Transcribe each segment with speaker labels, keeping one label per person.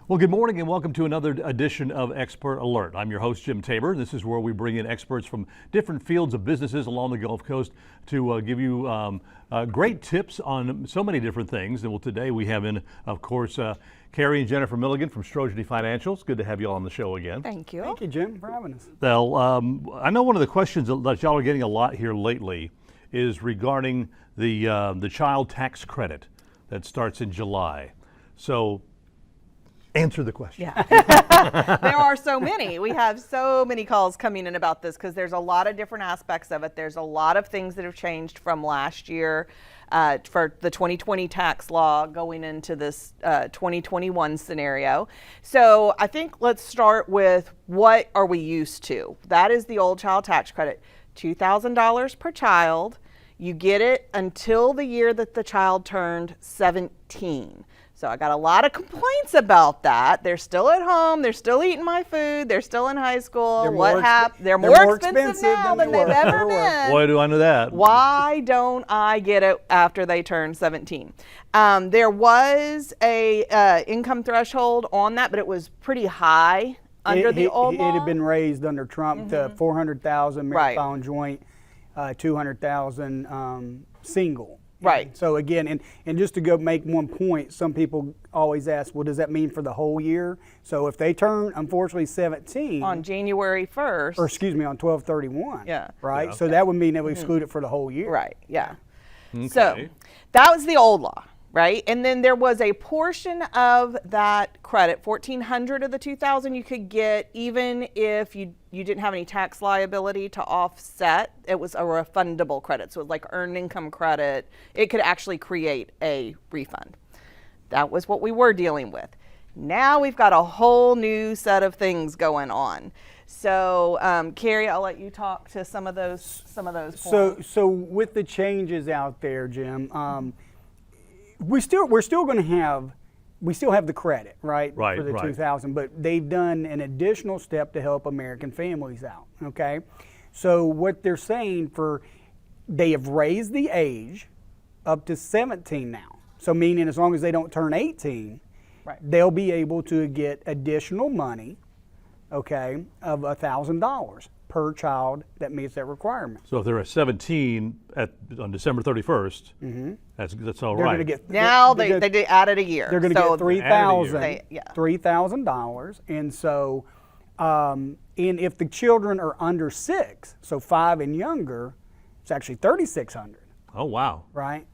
Speaker 1: Well, good morning and welcome to another edition of Expert Alert. I'm your host, Jim Tabor. This is where we bring in experts from different fields of businesses along the Gulf Coast to give you great tips on so many different things. And today we have in, of course, Carrie and Jennifer Milligan from Strojny Financial. It's good to have you all on the show again.
Speaker 2: Thank you.
Speaker 3: Thank you, Jim, for having us.
Speaker 1: Well, I know one of the questions that y'all are getting a lot here lately is regarding the child tax credit that starts in July. So, answer the question.
Speaker 2: Yeah. There are so many. We have so many calls coming in about this because there's a lot of different aspects of it. There's a lot of things that have changed from last year for the 2020 tax law going into this 2021 scenario. So I think let's start with what are we used to? That is the old child tax credit, $2,000 per child. You get it until the year that the child turned 17. So I got a lot of complaints about that. They're still at home. They're still eating my food. They're still in high school. They're more expensive now than they've ever been.
Speaker 1: Boy, do I know that.
Speaker 2: Why don't I get it after they turn 17? There was a income threshold on that, but it was pretty high under the old law.
Speaker 3: It had been raised under Trump to $400,000 married filing joint, $200,000 single.
Speaker 2: Right.
Speaker 3: So again, and just to go make one point, some people always ask, well, does that mean for the whole year? So if they turn, unfortunately, 17
Speaker 2: on January 1st,
Speaker 3: or excuse me, on 12/31.
Speaker 2: Yeah.
Speaker 3: Right. Yeah. So that would mean they would exclude it for the whole year.
Speaker 2: Right. Yeah.
Speaker 1: Okay.
Speaker 2: So that was the old law, right? And then there was a portion of that credit, $1,400 of the $2,000 you could get even if you didn't have any tax liability to offset. It was a refundable credit. So it was like earned income credit. It could actually create a refund. That was what we were dealing with. Now we've got a whole new set of things going on. So Carrie, I'll let you talk to some of those points.
Speaker 3: So with the changes out there, Jim, we still have the credit, right? For the 2,000, but they've done an additional step to help American families out. Okay, so what they're saying they have raised the age up to 17 now. So meaning as long as they don't turn 18, they'll be able to get additional money, okay, of $1,000 per child that meets that requirement.
Speaker 1: So if they're at 17 on December 31st, that's all right.
Speaker 2: They added a year.
Speaker 3: They're going to get $3,000, and so and if the children are under 6, so 5 and younger, it's actually $3,600.
Speaker 1: Oh wow!
Speaker 3: Right.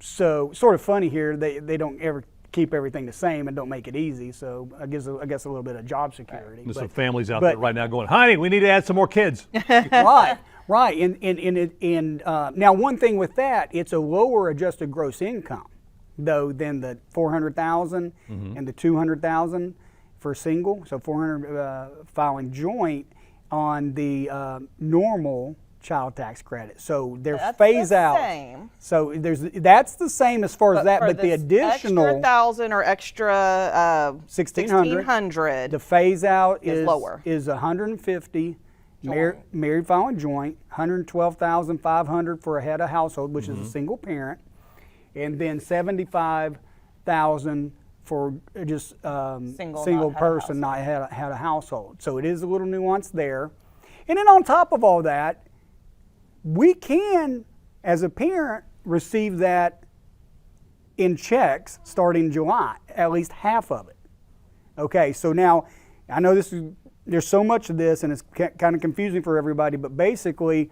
Speaker 3: So sort of funny here, they don't ever keep everything the same and don't make it easy. So I guess a little bit of job security.
Speaker 1: There's some families out there right now going, honey, we need to add some more kids.
Speaker 3: Right. And now one thing with that, it's a lower adjusted gross income, though, than the $400,000 and the $200,000 for single. So $400 filing joint on the normal child tax credit. So their phase out.
Speaker 2: Same.
Speaker 3: So that's the same as far as that, but the additional
Speaker 2: extra 1,000 or extra
Speaker 3: 1,600. The phase out is
Speaker 2: lower.
Speaker 3: Is 150 married filing joint, 112,500 for a head of household, which is a single parent, and then 75,000 for just single person not had a household. So it is a little nuance there, and then on top of all that, we can, as a parent, receive that in checks starting July, at least half of it. Okay, so now I know there's so much of this and it's kind of confusing for everybody, but basically,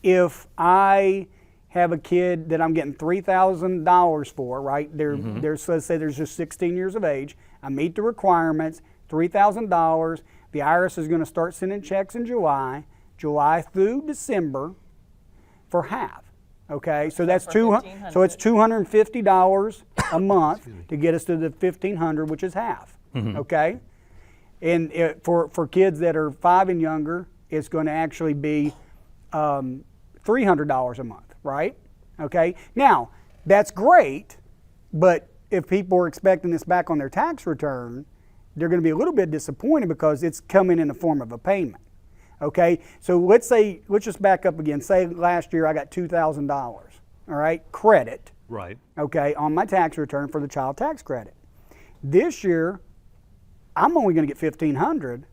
Speaker 3: if I have a kid that I'm getting $3,000 for, right? Let's say there's just 16 years of age. I meet the requirements, $3,000. The IRS is going to start sending checks in July through December. For half, okay? So that's so it's $250 a month to get us to the $1,500, which is half, okay? And for kids that are 5 and younger, it's going to actually be $300 a month, right? Okay. Now that's great, but if people are expecting this back on their tax return, they're going to be a little bit disappointed because it's coming in the form of a payment. Okay, so let's just back up again. Say last year I got $2,000, all right, credit.
Speaker 1: Right.
Speaker 3: Okay, on my tax return for the child tax credit. This year, I'm only going to get $1,500,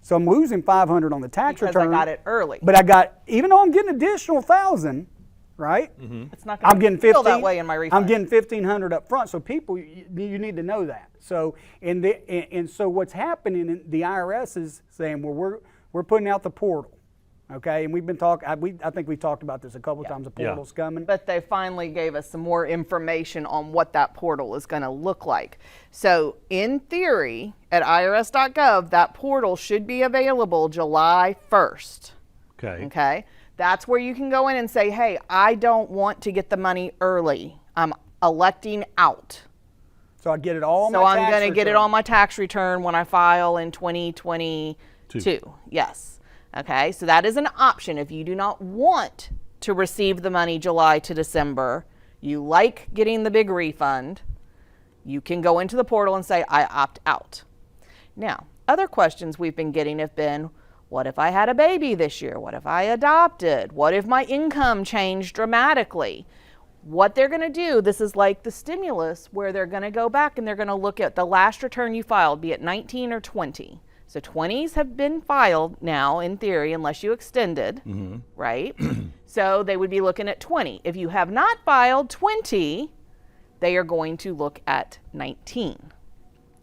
Speaker 3: so I'm losing $500 on the tax
Speaker 2: because
Speaker 3: return.
Speaker 2: I got it early.
Speaker 3: But I got, even though I'm getting additional $1,000, right?
Speaker 2: It's not going to feel that way in my refund.
Speaker 3: I'm getting $1,500 up front. So people, you need to know that. So and so what's happening? The IRS is saying, well, we're putting out the portal. Okay, and we've been talking. I think we talked about this a couple of times. The portal's coming.
Speaker 2: But they finally gave us some more information on what that portal is going to look like. So in theory, at irs.gov, that portal should be available July 1st.
Speaker 1: Okay.
Speaker 2: Okay, that's where you can go in and say, hey, I don't want to get the money early. I'm electing out.
Speaker 3: So I get it all.
Speaker 2: So I'm going to get it on my tax return when I file in 2022. Yes. Okay, so that is an option. If you do not want to receive the money July to December, you like getting the big refund, you can go into the portal and say, I opt out. Now, other questions we've been getting have been, what if I had a baby this year? What if I adopted? What if my income changed dramatically? What they're going to do, this is like the stimulus, where they're going to go back and they're going to look at the last return you filed, be it 19 or 20. So 20s have been filed now, in theory, unless you extended, right? So they would be looking at 20. If you have not filed 20, they are going to look at 19.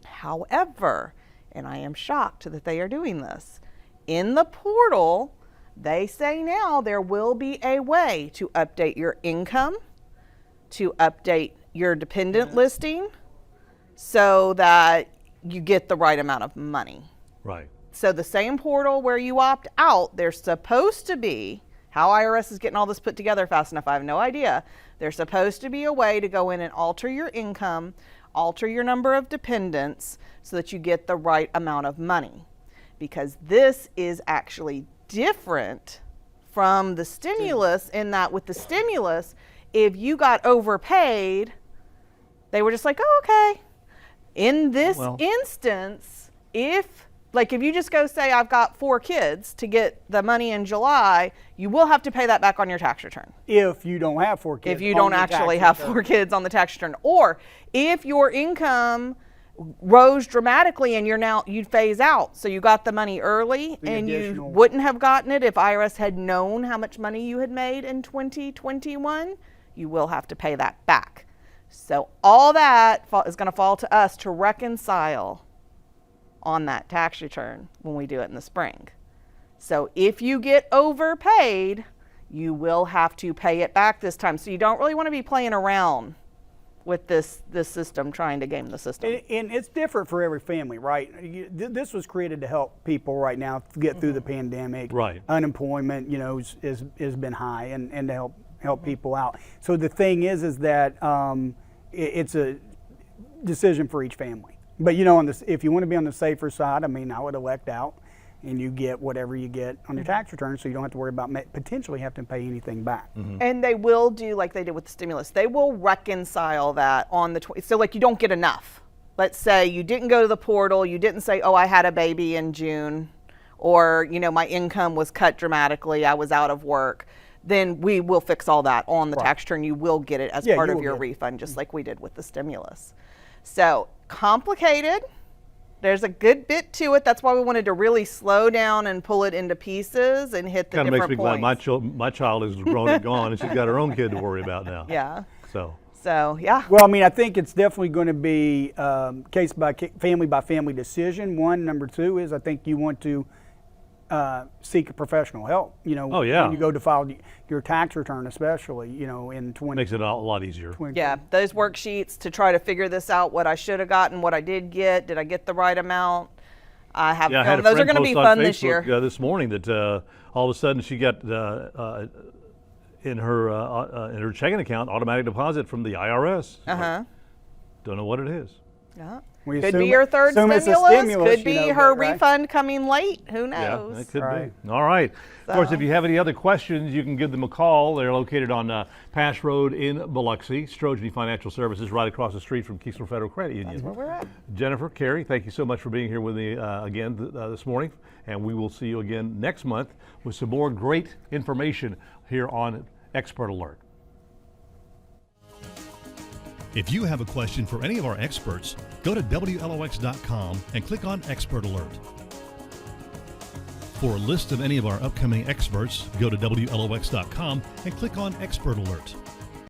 Speaker 2: However, and I am shocked that they are doing this, in the portal, they say now there will be a way to update your income, to update your dependent listing, so that you get the right amount of money.
Speaker 1: Right.
Speaker 2: So the same portal where you opt out, there's supposed to be, how IRS is getting all this put together fast enough, I have no idea. There's supposed to be a way to go in and alter your income, alter your number of dependents, so that you get the right amount of money. Because this is actually different from the stimulus, in that with the stimulus, if you got overpaid, they were just like, oh, okay. In this instance, if you just go say, I've got 4 kids to get the money in July, you will have to pay that back on your tax return.
Speaker 3: If you don't have 4 kids.
Speaker 2: If you don't actually have 4 kids on the tax return. Or if your income rose dramatically and you'd phase out. So you got the money early and you wouldn't have gotten it if IRS had known how much money you had made in 2021, you will have to pay that back. So all that is going to fall to us to reconcile on that tax return when we do it in the spring. So if you get overpaid, you will have to pay it back this time. So you don't really want to be playing around with this system, trying to game the system.
Speaker 3: And it's different for every family, right? This was created to help people right now get through the pandemic.
Speaker 1: Right.
Speaker 3: Unemployment, has been high, and to help people out. So the thing is that it's a decision for each family. But if you want to be on the safer side, I would elect out, and you get whatever you get on your tax return, so you don't have to worry about potentially having to pay anything back.
Speaker 2: And they will do like they did with the stimulus. They will reconcile that on the so you don't get enough. Let's say you didn't go to the portal, you didn't say, oh, I had a baby in June, or my income was cut dramatically, I was out of work. Then we will fix all that on the tax return. You will get it as part of your refund, just like we did with the stimulus. So complicated. There's a good bit to it. That's why we wanted to really slow down and pull it into pieces and hit the different points.
Speaker 1: Kind of makes me glad my child is grown and gone, and she's got her own kid to worry about now.
Speaker 2: Yeah.
Speaker 1: So
Speaker 2: yeah.
Speaker 3: Well, I think it's definitely going to be case by family decision. One, number two is I think you want to seek professional help.
Speaker 1: Oh, yeah.
Speaker 3: When you go to file your tax return, especially, in 20.
Speaker 1: Makes it a lot easier.
Speaker 2: Yeah, those worksheets to try to figure this out, what I should have gotten, what I did I get the right amount? I have those are going to be fun this year.
Speaker 1: This morning that all of a sudden she got in her checking account automatic deposit from the IRS. Don't know what it is.
Speaker 2: Yeah. Could be your third stimulus. Could be her refund coming late. Who knows?
Speaker 1: Yeah, it could be. All right. Of course, if you have any other questions, you can give them a call. They're located on Pass Road in Biloxi. Strojny Financial Services, right across the street from Keesler Federal Credit Union.
Speaker 2: That's where we're at.
Speaker 1: Jennifer, Carrie, thank you so much for being here with me again this morning. And we will see you again next month with some more great information here on Expert Alert. If you have a question for any of our experts, go to WLOX.com and click on Expert Alert. For a list of any of our upcoming experts, go to WLOX.com and click on Expert Alert.